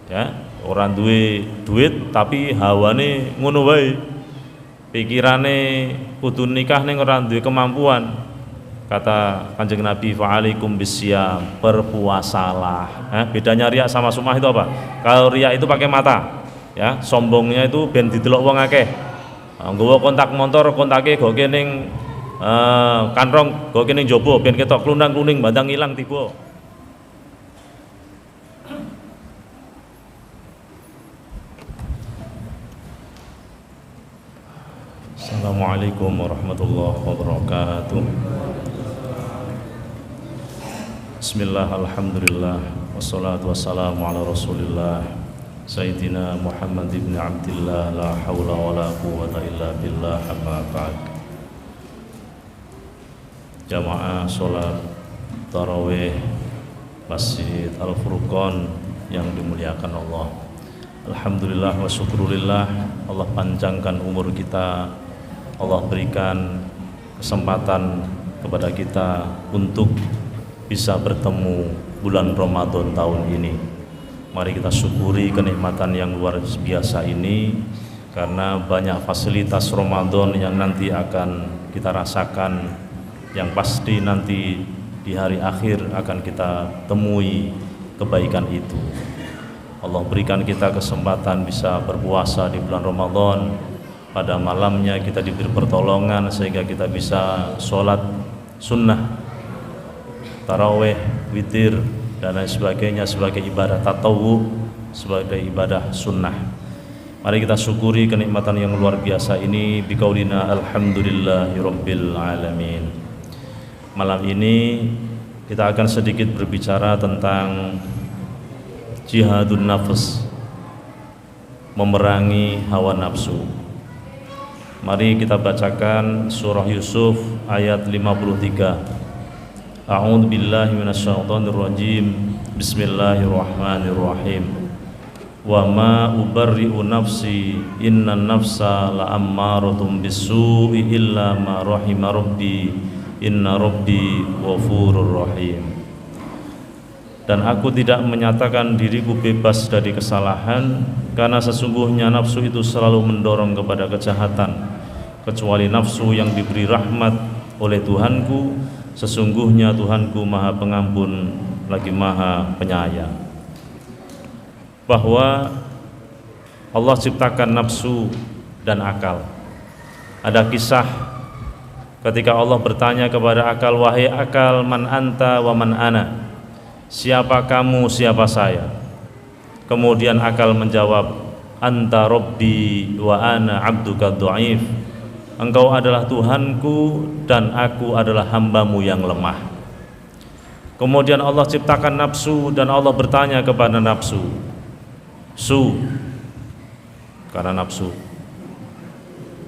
ya, orang duwe duit tapi hawane ngono wae, pikirane kudu nikah ning ora duwe kemampuan. Kata Kanjeng Nabi, fa'alaikum bisyam, berpuasalah. Bedanya riya sama sum'ah itu apa? Kalau riya itu pakai mata, ya, sombongnya itu ben didelok wong akeh. Nggawa kontak motor, kontake goke ning kantong, goke ning jaba ben ketok klundang-kluning bandang ilang tiba. Assalamualaikum warahmatullahi wabarakatuh. Bismillah, alhamdulillah, wassalatu wassalamu ala rasulillah Sayyidina Muhammad ibn Abdillah, la hawla wa la quwwata illa billah, amma ba'd. Jamaah sholat tarawih Masjid Al-Furqan yang dimuliakan Allah, alhamdulillah wa syukurillah, Allah panjangkan umur kita, Allah berikan kesempatan kepada kita untuk bisa bertemu bulan Ramadan tahun ini. Mari kita syukuri kenikmatan yang luar biasa ini, karena banyak fasilitas Ramadan yang nanti akan kita rasakan, yang pasti nanti di hari akhir akan kita temui kebaikan itu. Allah berikan kita kesempatan bisa berpuasa di bulan Ramadan. Pada malamnya kita diberi pertolongan sehingga kita bisa sholat sunnah, tarawih, witir, dan lain sebagainya sebagai ibadah tatawu, sebagai ibadah sunnah. Mari kita syukuri kenikmatan yang luar biasa ini biqaulina alhamdulillahirabbil alamin. Malam ini kita akan sedikit berbicara tentang jihadun nafs, memerangi hawa nafsu. Mari kita bacakan surah Yusuf ayat 53. A'udzu billahi minasyaitonir rajim. Bismillahirrahmanirrahim. Wa ma ubarri'u nafsi innan nafsa la'ammaratun bis-su'i illa ma rahima rabbi inna rabbi ghafurur rahim. Dan aku tidak menyatakan diriku bebas dari kesalahan, karena sesungguhnya nafsu itu selalu mendorong kepada kejahatan, kecuali nafsu yang diberi rahmat oleh Tuhanku. Sesungguhnya Tuhanku Maha Pengampun lagi Maha Penyayang. Bahwa Allah ciptakan nafsu dan akal. Ada kisah ketika Allah bertanya kepada akal, wahai akal, man anta wa man ana, siapa kamu, siapa saya? Kemudian akal menjawab, anta rabbi wa ana abduka dhaif, engkau adalah Tuhanku dan aku adalah hambamu yang lemah. Kemudian Allah ciptakan nafsu dan Allah bertanya kepada nafsu, karena nafsu,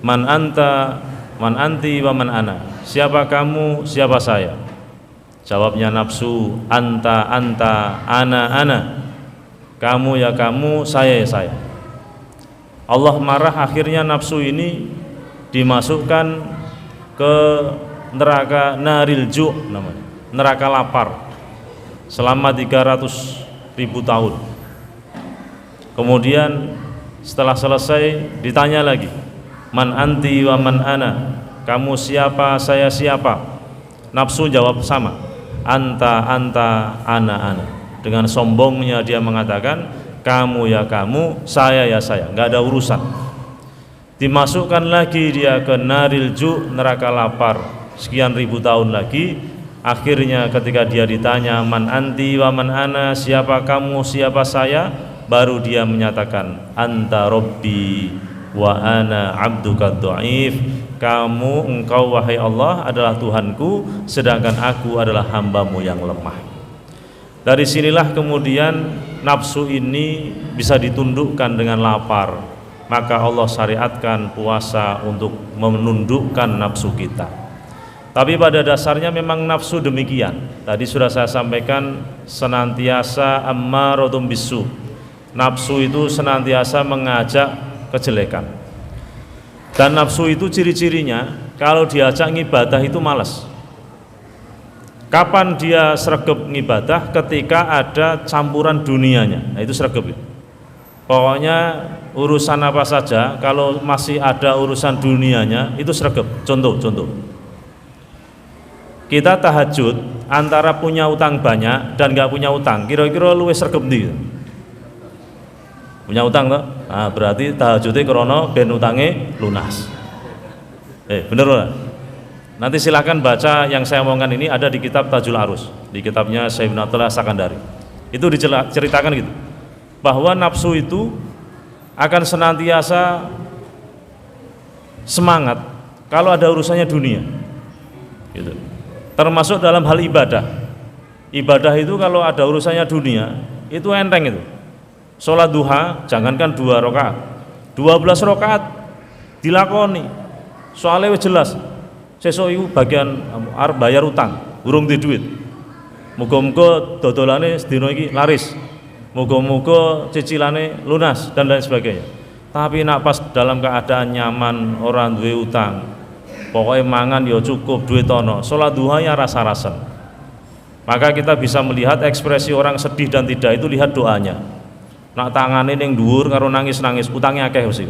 man anta, man anti wa man ana, siapa kamu, siapa saya? Jawabnya nafsu, anta anta, ana, kamu ya kamu, saya ya saya. Allah marah, akhirnya nafsu ini dimasukkan ke neraka naril ju' namanya, neraka lapar selama 300.000 tahun. Kemudian setelah selesai ditanya lagi, man anti wa man ana, kamu siapa, saya siapa? Nafsu jawab sama, anta ana. Dengan sombongnya dia mengatakan, kamu ya kamu, saya ya saya, nggak ada urusan. Dimasukkan lagi dia ke naril ju', neraka lapar, sekian ribu tahun lagi. Akhirnya ketika dia ditanya, man anti wa man ana, siapa kamu, siapa saya, baru dia menyatakan, anta rabbi wa ana abduka dhaif, kamu, engkau wahai Allah adalah Tuhanku, sedangkan aku adalah hambamu yang lemah. Dari sinilah kemudian nafsu ini bisa ditundukkan dengan lapar. Maka Allah syariatkan puasa untuk menundukkan nafsu kita. Tapi pada dasarnya memang nafsu demikian. Tadi sudah saya sampaikan, senantiasa ammaratun bisu. Nafsu itu senantiasa mengajak kejelekan. Dan nafsu itu ciri-cirinya, kalau diajak ngibadah itu malas. Kapan dia sregep ngibadah? Ketika ada campuran dunianya, nah itu sregep. Pokoknya urusan apa saja, kalau masih ada urusan dunianya itu sregep. Contoh. Kita tahajud antara punya utang banyak dan nggak punya utang, kira-kira luwih sregep ndi? Punya utang toh? Nah, berarti tahajudnya krono ben utange lunas. Bener lah. Nanti silakan baca yang saya omongkan ini, ada di kitab Tajul Arus, di kitabnya Syekh Ibnu Athaillah Sakandari. Itu diceritakan gitu, bahwa nafsu itu akan senantiasa semangat kalau ada urusannya dunia gitu. Termasuk dalam hal ibadah. Ibadah itu kalau ada urusannya dunia itu enteng itu. Sholat duha jangankan 2 rakaat, 12 rakaat dilakoni. Soalnya jelas sesuk iku bagian arep bayar utang, urung di duit. Muga-muga dodolane sedina iki laris. Muga-muga cicilane lunas dan lain sebagainya. Tapi nak pas dalam keadaan nyaman, orang duwe utang, pokoknya mangan ya cukup, duit ono, sholat duha ya rasa-rasen. Maka kita bisa melihat ekspresi orang sedih dan tidak itu lihat doanya. Nak tangane ning dhuwur karo nangis-nangis, utangnya akeh mesti.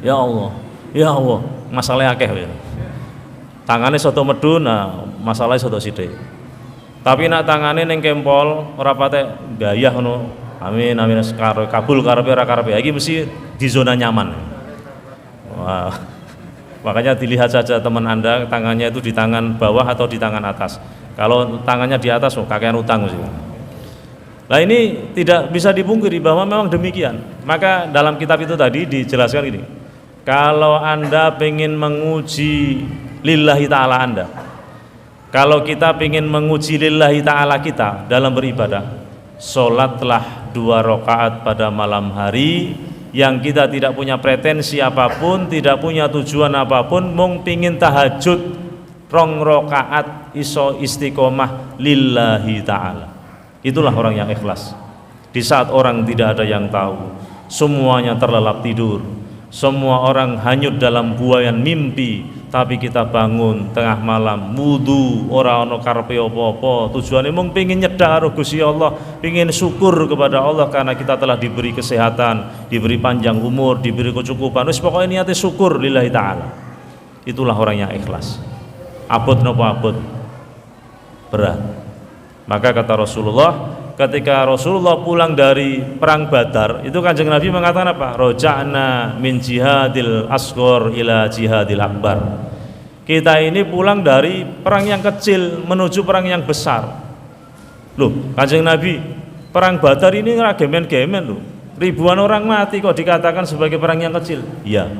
Ya Allah, masalahnya akeh ya. Tangane soto medun, nah masalahnya soto sithik. Tapi nak tangane ning kempol ora patek gayah ngono. Amin kabul karepe ora karepe. Iki mesti di zona nyaman. Wah. Makanya dilihat saja teman Anda tangannya itu di tangan bawah atau di tangan atas. Kalau tangannya di atas kakean utang mesti. Nah ini tidak bisa dipungkiri bahwa memang demikian. Maka dalam kitab itu tadi dijelaskan gini. Kalau Anda ingin menguji lillahi ta'ala Anda, kalau kita ingin menguji lillahi ta'ala kita dalam beribadah, sholatlah 2 rakaat pada malam hari yang kita tidak punya pretensi apapun, tidak punya tujuan apapun, mung pingin tahajud 2 rakaat iso istiqomah lillahi ta'ala. Itulah orang yang ikhlas. Di saat orang tidak ada yang tahu, semuanya terlelap tidur, semua orang hanyut dalam buayan mimpi, tapi kita bangun tengah malam wudu ora ono karepe apa-apa, tujuane mung pengin nyedak karo Gusti Allah, pengin syukur kepada Allah karena kita telah diberi kesehatan, diberi panjang umur, diberi kecukupan. Wis pokoke niate syukur lillahi taala. Itulah orang yang ikhlas. Abot napa abot? Berat. Maka kata Rasulullah, ketika Rasulullah pulang dari perang Badar, itu Kanjeng Nabi mengatakan apa? Roja'na min jihadil asghar ila jihadil akbar. Kita ini pulang dari perang yang kecil menuju perang yang besar. Loh, Kanjeng Nabi, perang Badar ini ora gemen-gemen loh. Ribuan orang mati kok dikatakan sebagai perang yang kecil? Iya.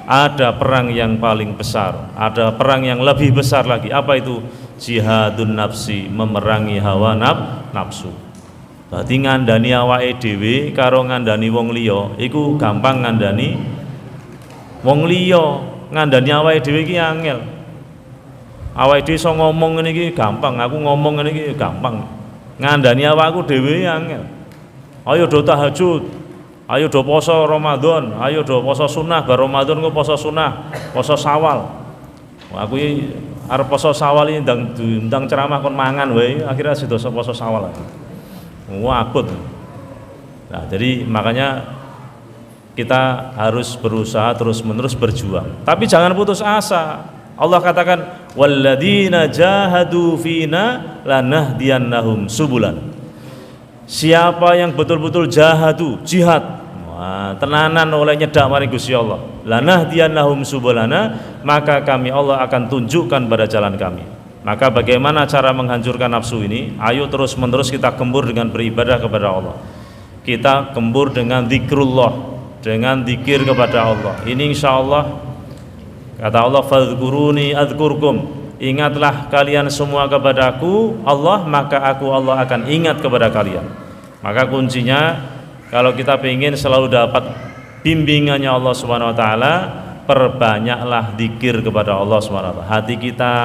Ada perang yang paling besar, ada perang yang lebih besar lagi. Apa itu? Jihadun nafsi, memerangi hawa nafsu. Berarti ngandani awake dhewe karo ngandani wong liya iku gampang, ngandani wong liya ngandani awake dhewe iki angel. Awake dhewe iso ngomong ngene iki gampang, aku ngomong ngene iki gampang. Ngandani awakku dhewe angel. Ayo do tahajud, ayo do poso Ramadan, ayo do poso sunah, bar Ramadan ku poso sunah, poso Syawal. Aku iki arep poso Syawal iki ndang ceramah kon mangan wae, akhirnya sedoso poso Syawal. Wakut. Nah, jadi makanya kita harus berusaha terus-menerus berjuang. Tapi jangan putus asa. Allah katakan, walladzina jahadu fina lanahdiyannahum subulan. Siapa yang betul-betul jahadu, jihad, tenanan oleh nyedak maring Gusti Allah, lanahdiyannahum subulana, maka kami Allah akan tunjukkan pada jalan kami. Maka bagaimana cara menghancurkan nafsu ini? Ayo terus-menerus kita gembur dengan beribadah kepada Allah. Kita gembur dengan zikrullah, dengan zikir kepada Allah. Ini insya Allah, kata Allah, fadhkuruni adzkurkum. Ingatlah kalian semua kepadaku Allah, maka aku Allah akan ingat kepada kalian. Maka kuncinya, kalau kita ingin selalu dapat bimbingannya Allah Subhanahu wa taala, perbanyaklah zikir kepada Allah Subhanahu wa taala. Hati kita,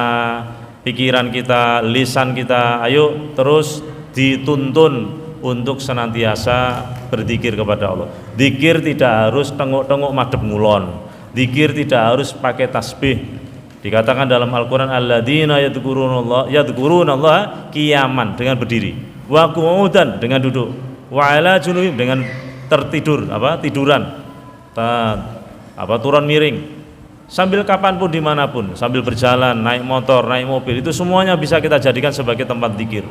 pikiran kita, lisan kita, ayo terus dituntun untuk senantiasa berzikir kepada Allah. Zikir tidak harus tengok-tengok madhep ngulon. Zikir tidak harus pakai tasbih. Dikatakan dalam Al-Qur'an, alladzina yadhkurunallaha qiyaman, dengan berdiri, wa qu'udan, dengan duduk, wa ala junubihim, dengan tiduran, turun miring, sambil kapanpun dimanapun, sambil berjalan, naik motor, naik mobil, itu semuanya bisa kita jadikan sebagai tempat zikir.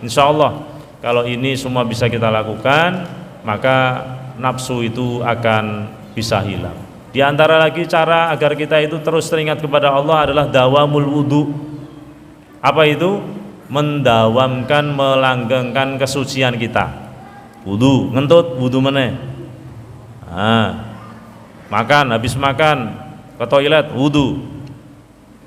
Insya Allah kalau ini semua bisa kita lakukan, maka nafsu itu akan bisa hilang. Di antara lagi cara agar kita itu terus teringat kepada Allah adalah dawamul wudu. Apa itu? Mendawamkan, melanggengkan kesucian kita. Wudu, ngentut, wudu meneh. Makan, habis makan ke toilet, wudu.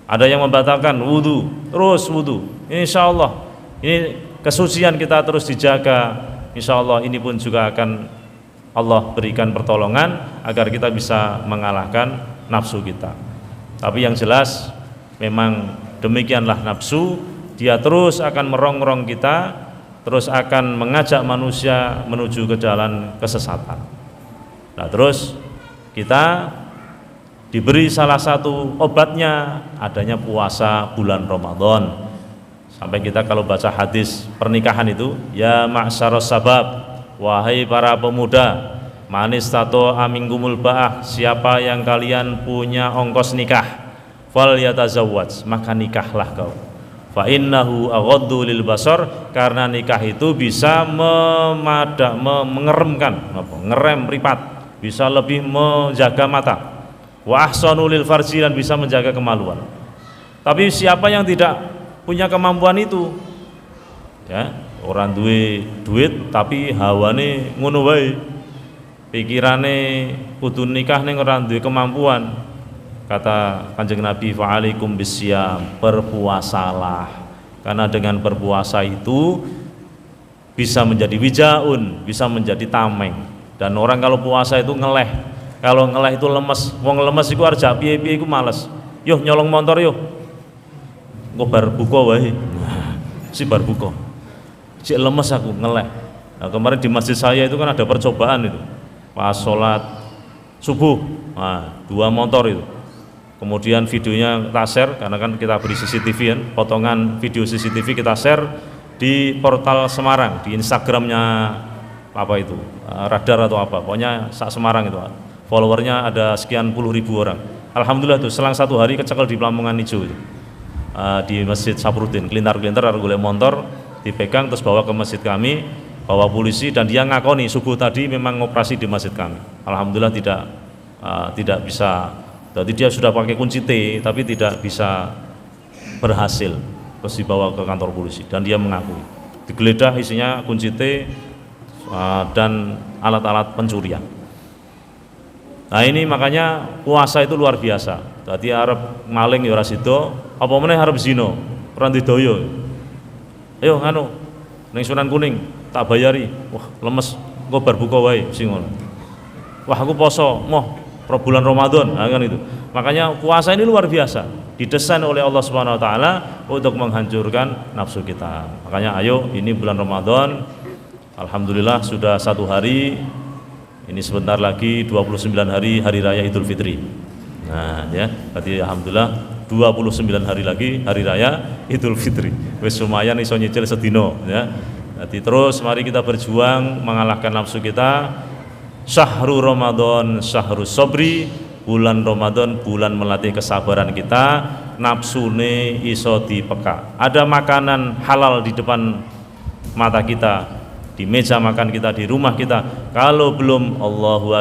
Ada yang membatalkan wudu, terus wudu. Insya Allah ini kesucian kita terus dijaga. Insya Allah ini pun juga akan Allah berikan pertolongan agar kita bisa mengalahkan nafsu kita. Tapi yang jelas memang demikianlah nafsu, dia terus akan merongrong kita, terus akan mengajak manusia menuju ke jalan kesesatan. Nah, terus kita diberi salah satu obatnya adanya puasa bulan Ramadan. Sampai kita kalau baca hadis pernikahan itu, ya ma'syaros sabab, wahai para pemuda, manis tato amingkumul ba'ah, siapa yang kalian punya ongkos nikah, fal yatazawwaj, maka nikahlah kau. Fa innahu aghaddu lil basar, karena nikah itu bisa ngerem meripat, bisa lebih menjaga mata. Wa ahsanu lil farji, dan bisa menjaga kemaluan. Tapi siapa yang tidak punya kemampuan itu, ya, orang duit tapi hawane ngono wae, pikirane kudu nikah ning ora duwe kemampuan. Kata Kanjeng Nabi, fa'alaikum bisyam, berpuasalah, karena dengan berpuasa itu bisa menjadi wijaun, bisa menjadi tameng. Dan orang kalau puasa itu ngeleh, kalau ngeleh itu lemes. Wong lemes iku arep piye-piye iku males. Yo nyolong motor yo, engko bar buka wae. Si bar buka, cik lemes aku ngeleh. Nah, kemarin di masjid saya itu kan ada percobaan itu, pas sholat subuh, 2 motor itu. Kemudian videonya kita share, karena kan kita beri CCTV kan, potongan video CCTV kita share di portal Semarang, di Instagramnya apa itu, Radar atau apa, pokoknya Semarang itu, followernya ada sekian puluh ribu orang. Alhamdulillah tuh, selang 1 hari kecekel di Pelambangan Hijau itu, di Masjid Saprudin, kelintar-kelintar harus boleh motor, dipegang terus bawa ke masjid kami, bawa polisi, dan dia ngakoni subuh tadi memang operasi di masjid kami. Alhamdulillah tidak bisa. Jadi dia sudah pakai kunci T tapi tidak bisa berhasil, terus dibawa ke kantor polisi dan dia mengakui. Digeledah isinya kunci T dan alat-alat pencurian. Nah ini makanya puasa itu luar biasa. Tadi arep maling ya ora sida, apa meneh arep zina, ora didoyo. Ayo nganu ning Sunan Kuning tak bayari. Wah, lemes, engko bar buka wae sing ngono. Wah, aku poso, moh per bulan Ramadan, kan itu. Makanya puasa ini luar biasa, didesain oleh Allah Subhanahu wa taala untuk menghancurkan nafsu kita. Makanya ayo, ini bulan Ramadan, alhamdulillah sudah 1 hari. Ini sebentar lagi 29 hari raya Idul Fitri. Nah, ya, berarti alhamdulillah 29 hari lagi hari raya Idul Fitri. Wis lumayan iso nyicil sedino, ya. Jadi terus mari kita berjuang mengalahkan nafsu kita. Syahrul Ramadan, syahrul sabri, bulan Ramadan bulan melatih kesabaran kita, nafsune iso dipeka. Ada makanan halal di depan mata kita, di meja makan kita, di rumah kita. Kalau belum Allahu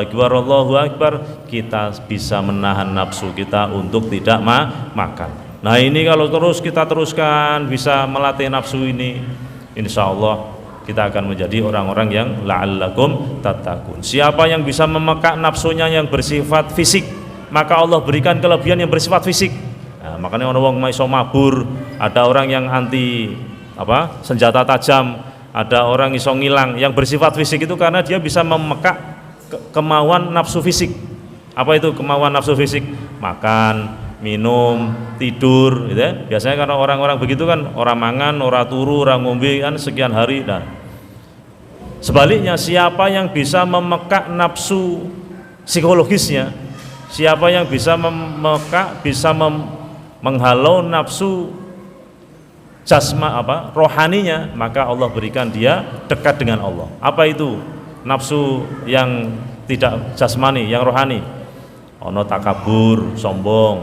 Akbar, kita bisa menahan nafsu kita untuk tidak makan. Nah ini kalau terus kita teruskan bisa melatih nafsu ini, insya Allah kita akan menjadi orang-orang yang la'allakum tattaqun. Siapa yang bisa memekak nafsunya yang bersifat fisik, maka Allah berikan kelebihan yang bersifat fisik. Nah, makanya orang iso mabur, ada orang yang anti senjata tajam, ada orang iso ngilang yang bersifat fisik itu karena dia bisa memekak kemauan nafsu fisik. Apa itu kemauan nafsu fisik? Makan, minum, tidur, gitu ya. Biasanya karena orang-orang begitu kan, orang mangan, orang turu, orang ngombe kan sekian hari. Nah, sebaliknya siapa yang bisa memekak nafsu psikologisnya, siapa yang bisa memekak, bisa menghalau nafsu rohaninya, maka Allah berikan dia dekat dengan Allah. Apa itu? nafsu yang tidak jasmani, yang rohani. Ono takabur, sombong,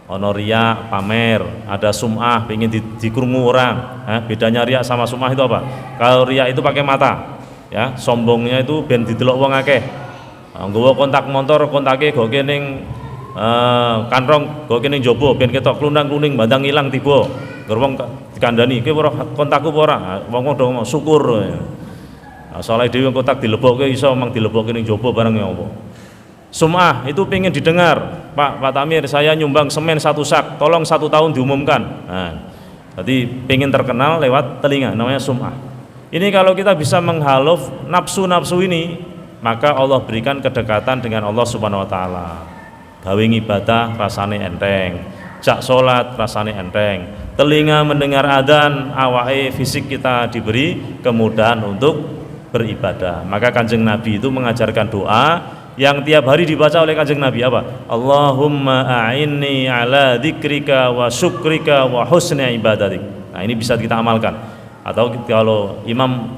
ono riya, pamer, ada sum'ah, pengen dikrungu orang. Bedanya riya sama sum'ah itu apa? Kalau riya itu pakai mata, ya, sombongnya itu ben didelok wong akeh. Nggawa kontak motor, kontake go ning kantong, go ning jaba ben ketok klundang-kluning bandang ilang tiba. Gerwong dikandani, kowe ora kontakku apa ora? Wong ngomong syukur. Soalnya dhewe kontak dilebokke iso mang dilebokke ning jaba barang ya apa. Sum'ah itu pengen didengar, Pak Tamir, saya nyumbang semen 1 sak, tolong 1 tahun diumumkan. Jadi pengen terkenal lewat telinga, namanya sum'ah. Ini kalau kita bisa menghalau nafsu-nafsu ini, maka Allah berikan kedekatan dengan Allah Subhanahu Wa Taala. Gawe ibadah rasane enteng, jak salat rasane enteng, telinga mendengar adzan, awake fisik kita diberi kemudahan untuk beribadah. Maka Kanjeng Nabi itu mengajarkan doa yang tiap hari dibaca oleh Kanjeng Nabi apa? Allahumma a'inni ala dzikrika wa syukrika wa husni ibadatik. Nah, ini bisa kita amalkan. Atau kalau imam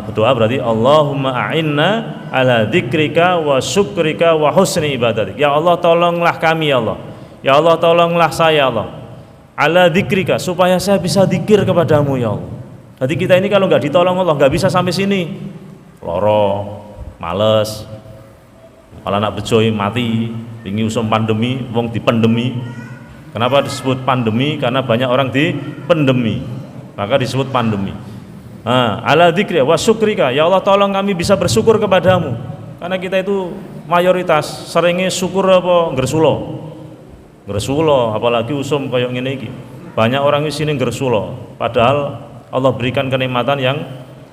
berdoa berarti Allahumma a'inna ala dzikrika wa syukrika wa husni ibadatik. Ya Allah, tolonglah kami ya Allah. Ya Allah, tolonglah saya Allah. Ala dzikrika, supaya saya bisa zikir kepadamu ya Allah. Jadi kita ini kalau nggak ditolong Allah nggak bisa sampai sini. Loro, males, kalau anak bejo mati, ingin usum pandemi, wong dipendemi. Kenapa disebut pandemi? Karena banyak orang dipendemi, maka disebut pandemi. Ala dzikri wa syukrika, ya Allah tolong kami bisa bersyukur kepadamu. Karena kita itu mayoritas seringnya syukur apa gersulo, apalagi usum kayak ngene iki. Banyak orang di sini gersulo, padahal Allah berikan kenikmatan yang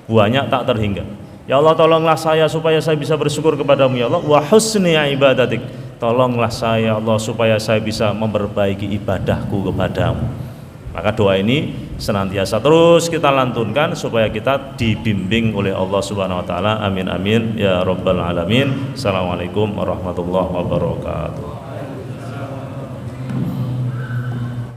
banyak tak terhingga. Ya Allah tolonglah saya supaya saya bisa bersyukur kepadamu ya Allah, wa husni ibadatik, tolonglah saya Allah supaya saya bisa memperbaiki ibadahku kepadamu. Maka doa ini senantiasa terus kita lantunkan supaya kita dibimbing oleh Allah Subhanahu Wa Taala. Amin amin ya rabbal alamin. Assalamualaikum warahmatullahi wabarakatuh.